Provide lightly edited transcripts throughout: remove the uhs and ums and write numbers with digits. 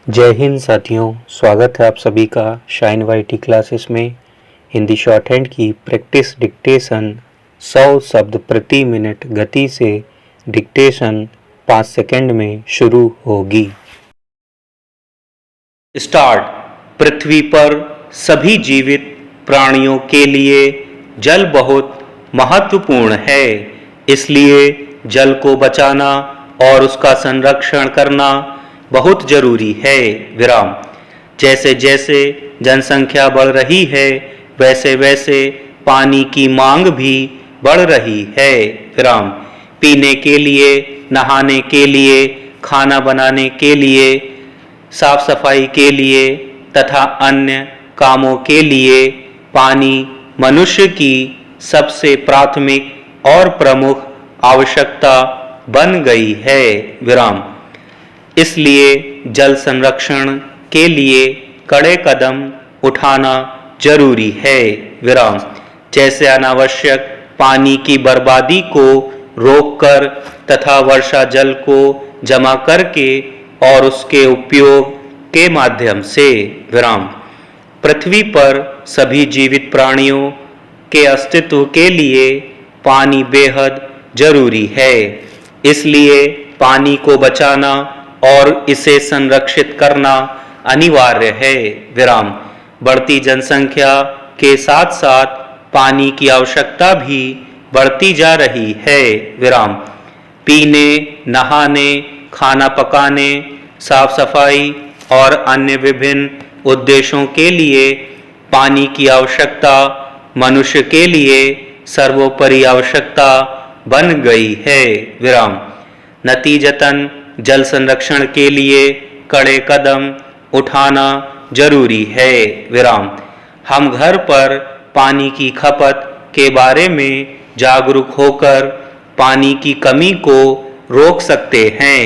जय हिंद साथियों, स्वागत है आप सभी का शाइन वाईटी क्लासेस में। हिंदी शॉर्ट हैंड की प्रैक्टिस डिक्टेशन 100 शब्द प्रति मिनट गति से डिक्टेशन 5 सेकंड में शुरू होगी। स्टार्ट। पृथ्वी पर सभी जीवित प्राणियों के लिए जल बहुत महत्वपूर्ण है, इसलिए जल को बचाना और उसका संरक्षण करना बहुत जरूरी है। विराम। जैसे जैसे जनसंख्या बढ़ रही है वैसे वैसे पानी की मांग भी बढ़ रही है। विराम। पीने के लिए, नहाने के लिए, खाना बनाने के लिए, साफ सफाई के लिए तथा अन्य कामों के लिए पानी मनुष्य की सबसे प्राथमिक और प्रमुख आवश्यकता बन गई है। विराम। इसलिए जल संरक्षण के लिए कड़े कदम उठाना जरूरी है। विराम। जैसे अनावश्यक पानी की बर्बादी को रोककर तथा वर्षा जल को जमा करके और उसके उपयोग के माध्यम से। विराम। पृथ्वी पर सभी जीवित प्राणियों के अस्तित्व के लिए पानी बेहद जरूरी है, इसलिए पानी को बचाना और इसे संरक्षित करना अनिवार्य है। विराम। बढ़ती जनसंख्या के साथ साथ पानी की आवश्यकता भी बढ़ती जा रही है। विराम। पीने, नहाने, खाना पकाने, साफ सफाई और अन्य विभिन्न उद्देश्यों के लिए पानी की आवश्यकता मनुष्य के लिए सर्वोपरि आवश्यकता बन गई है। विराम। नतीजतन जल संरक्षण के लिए कड़े कदम उठाना जरूरी है। विराम। हम घर पर पानी की खपत के बारे में जागरूक होकर पानी की कमी को रोक सकते हैं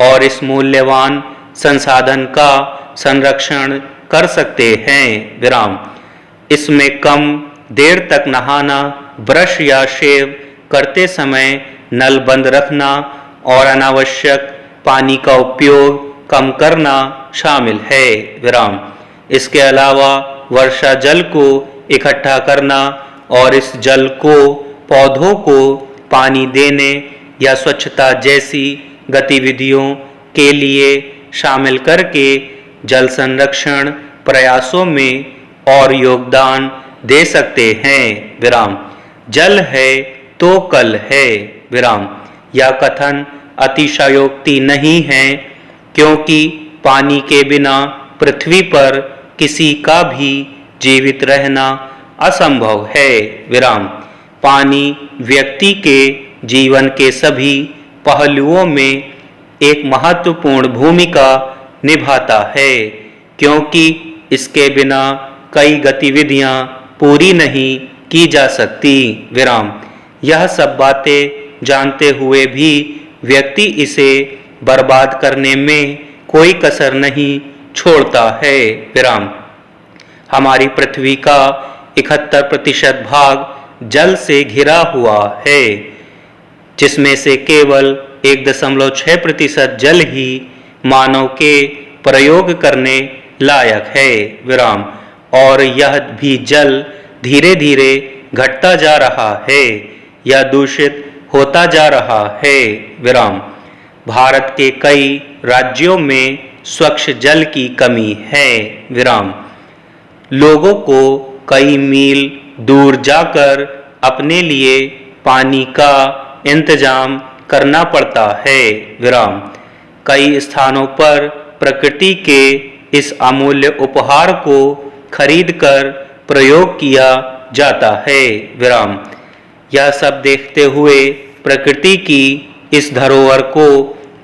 और इस मूल्यवान संसाधन का संरक्षण कर सकते हैं। विराम। इसमें कम देर तक नहाना, ब्रश या शेव करते समय नल बंद रखना और अनावश्यक पानी का उपयोग कम करना शामिल है। विराम। इसके अलावा वर्षा जल को इकट्ठा करना और इस जल को पौधों को पानी देने या स्वच्छता जैसी गतिविधियों के लिए शामिल करके जल संरक्षण प्रयासों में और योगदान दे सकते हैं। विराम। जल है तो कल है। विराम। यह कथन अतिशयोक्ति नहीं है, क्योंकि पानी के बिना पृथ्वी पर किसी का भी जीवित रहना असंभव है। विराम। पानी व्यक्ति के जीवन के सभी पहलुओं में एक महत्वपूर्ण भूमिका निभाता है, क्योंकि इसके बिना कई गतिविधियां पूरी नहीं की जा सकती। विराम। यह सब बातें जानते हुए भी व्यक्ति इसे बर्बाद करने में कोई कसर नहीं छोड़ता है। विराम। हमारी पृथ्वी का 71% भाग जल से घिरा हुआ है, जिसमें से केवल 1.6% जल ही मानव के प्रयोग करने लायक है। विराम। और यह भी जल धीरे धीरे घटता जा रहा है या दूषित होता जा रहा है। विराम। भारत के कई राज्यों में स्वच्छ जल की कमी है। विराम। लोगों को कई मील दूर जाकर अपने लिए पानी का इंतजाम करना पड़ता है। विराम। कई स्थानों पर प्रकृति के इस अमूल्य उपहार को खरीदकर प्रयोग किया जाता है। विराम। यह सब देखते हुए प्रकृति की इस धरोहर को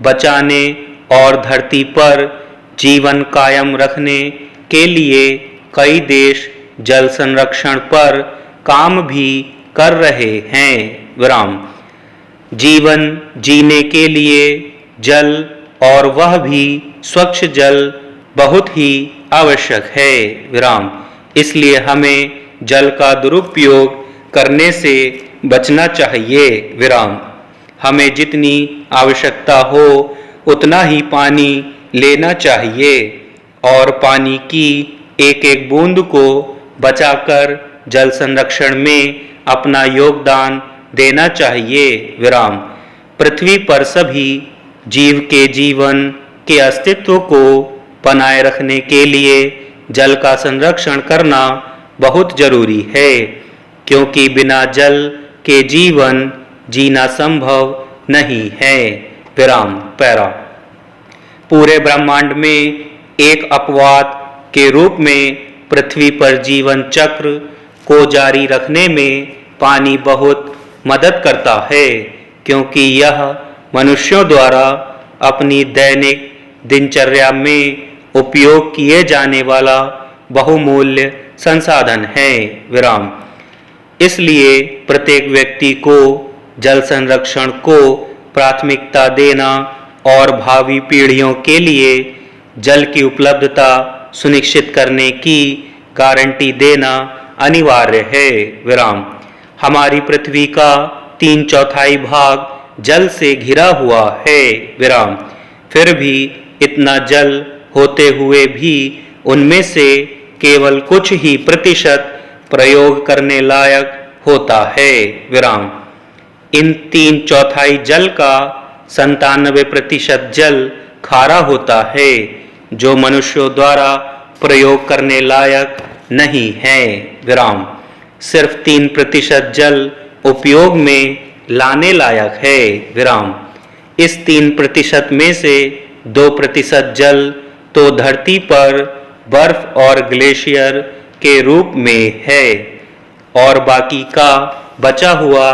बचाने और धरती पर जीवन कायम रखने के लिए कई देश जल संरक्षण पर काम भी कर रहे हैं। विराम। जीवन जीने के लिए जल, और वह भी स्वच्छ जल, बहुत ही आवश्यक है। विराम। इसलिए हमें जल का दुरुपयोग करने से बचना चाहिए। विराम। हमें जितनी आवश्यकता हो उतना ही पानी लेना चाहिए और पानी की एक एक बूंद को बचाकर जल संरक्षण में अपना योगदान देना चाहिए। विराम। पृथ्वी पर सभी जीव के जीवन के अस्तित्व को बनाए रखने के लिए जल का संरक्षण करना बहुत जरूरी है, क्योंकि बिना जल के जीवन जीना संभव नहीं है। विराम। पैरा। पूरे ब्रह्मांड में एक अपवाद के रूप में पृथ्वी पर जीवन चक्र को जारी रखने में पानी बहुत मदद करता है, क्योंकि यह मनुष्यों द्वारा अपनी दैनिक दिनचर्या में उपयोग किए जाने वाला बहुमूल्य संसाधन है। विराम। इसलिए प्रत्येक व्यक्ति को जल संरक्षण को प्राथमिकता देना और भावी पीढ़ियों के लिए जल की उपलब्धता सुनिश्चित करने की गारंटी देना अनिवार्य है। विराम। हमारी पृथ्वी का 3/4 भाग जल से घिरा हुआ है। विराम। फिर भी इतना जल होते हुए भी उनमें से केवल कुछ ही प्रतिशत प्रयोग करने लायक होता है। विराम। इन 3/4 जल का 97% जल खारा होता है, जो मनुष्यों द्वारा प्रयोग करने लायक नहीं है। विराम। सिर्फ 3% जल उपयोग में लाने लायक है। विराम। इस 3% में से 2% जल तो धरती पर बर्फ और ग्लेशियर के रूप में है और बाकी का बचा हुआ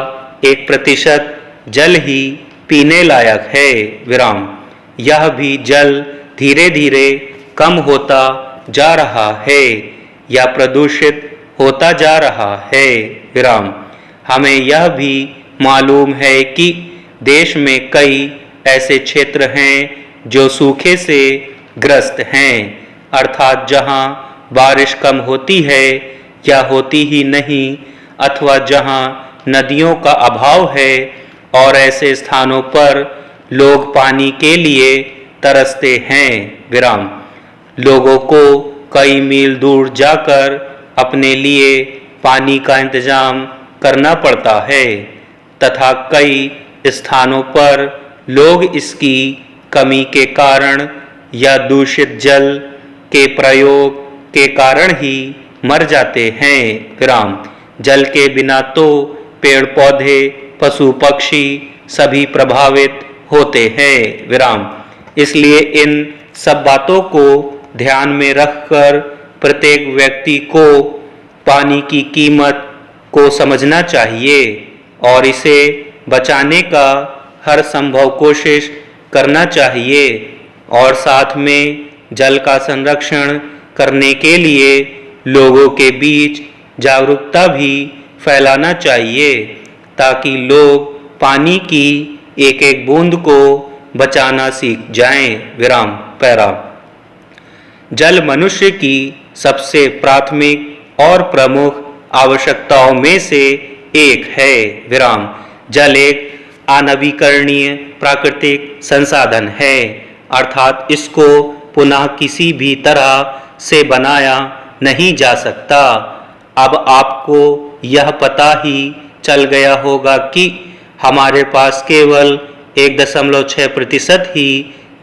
1% जल ही पीने लायक है। विराम। यह भी जल धीरे धीरे कम होता जा रहा है या प्रदूषित होता जा रहा है। विराम। हमें यह भी मालूम है कि देश में कई ऐसे क्षेत्र हैं जो सूखे से ग्रस्त हैं, अर्थात जहां बारिश कम होती है या होती ही नहीं, अथवा जहां नदियों का अभाव है और ऐसे स्थानों पर लोग पानी के लिए तरसते हैं। विराम। लोगों को कई मील दूर जाकर अपने लिए पानी का इंतजाम करना पड़ता है तथा कई स्थानों पर लोग इसकी कमी के कारण या दूषित जल के प्रयोग के कारण ही मर जाते हैं। विराम। जल के बिना तो पेड़ पौधे पशु पक्षी सभी प्रभावित होते हैं। विराम। इसलिए इन सब बातों को ध्यान में रखकर प्रत्येक व्यक्ति को पानी की कीमत को समझना चाहिए और इसे बचाने का हर संभव कोशिश करना चाहिए और साथ में जल का संरक्षण करने के लिए लोगों के बीच जागरूकता भी फैलाना चाहिए, ताकि लोग पानी की एक एक बूंद को बचाना सीख जाएं। विराम। पैरा। जल मनुष्य की सबसे प्राथमिक और प्रमुख आवश्यकताओं में से एक है। विराम। जल एक अनवीकरणीय प्राकृतिक संसाधन है, अर्थात इसको पुनः किसी भी तरह से बनाया नहीं जा सकता। अब आपको यह पता ही चल गया होगा कि हमारे पास केवल 1.6% ही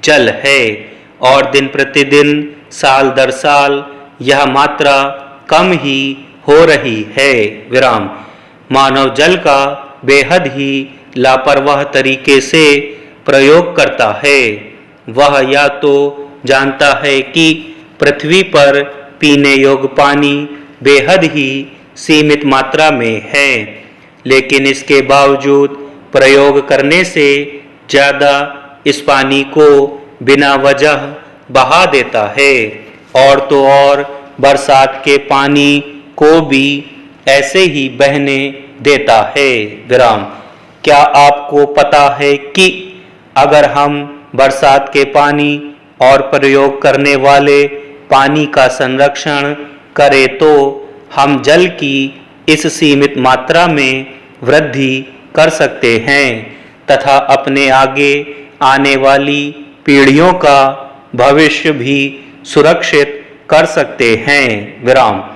जल है और दिन प्रतिदिन साल दर साल यह मात्रा कम ही हो रही है। विराम। मानव जल का बेहद ही लापरवाह तरीके से प्रयोग करता है। वह या तो जानता है कि पृथ्वी पर पीने योग्य पानी बेहद ही सीमित मात्रा में है, लेकिन इसके बावजूद प्रयोग करने से ज़्यादा इस पानी को बिना वजह बहा देता है और तो और बरसात के पानी को भी ऐसे ही बहने देता है। विराम। क्या आपको पता है कि अगर हम बरसात के पानी और प्रयोग करने वाले पानी का संरक्षण करें तो हम जल की इस सीमित मात्रा में वृद्धि कर सकते हैं तथा अपने आगे आने वाली पीढ़ियों का भविष्य भी सुरक्षित कर सकते हैं। विराम।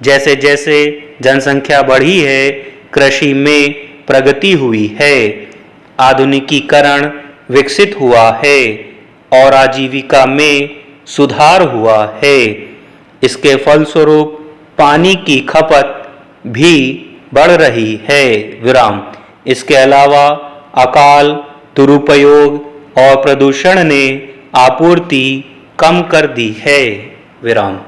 जैसे जैसे जनसंख्या बढ़ी है, कृषि में प्रगति हुई है, आधुनिकीकरण विकसित हुआ है और आजीविका में सुधार हुआ है। इसके फलस्वरूप पानी की खपत भी बढ़ रही है। विराम। इसके अलावा अकाल, दुरुपयोग और प्रदूषण ने आपूर्ति कम कर दी है। विराम।